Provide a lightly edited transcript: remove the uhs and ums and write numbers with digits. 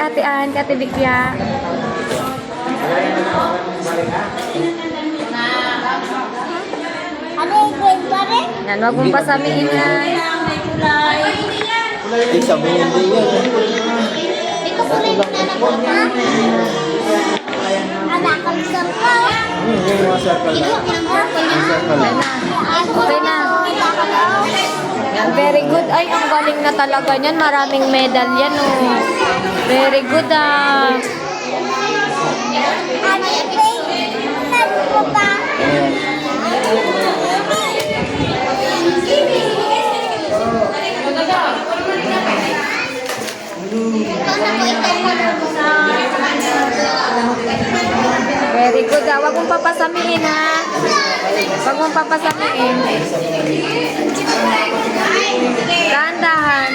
Ate Ann, Ate Bikya. Ano yung grade pa rin? Yan, wag mong pasamiin ha. Ay, sabihin din yan. Ito kulay na naman ha? Anak, ang sarpa. Yung mga circle na. Yung circle na. Okay na. Yan, very good. Ay, ang galing na talaga niyan. Maraming medal yan, oh. Very good, ah. Ano yung grade? Ano po ba? Ayan. Very good, ah. Wag mong papasamiin, ha. Wag mong papasamiin. Dahan-dahan.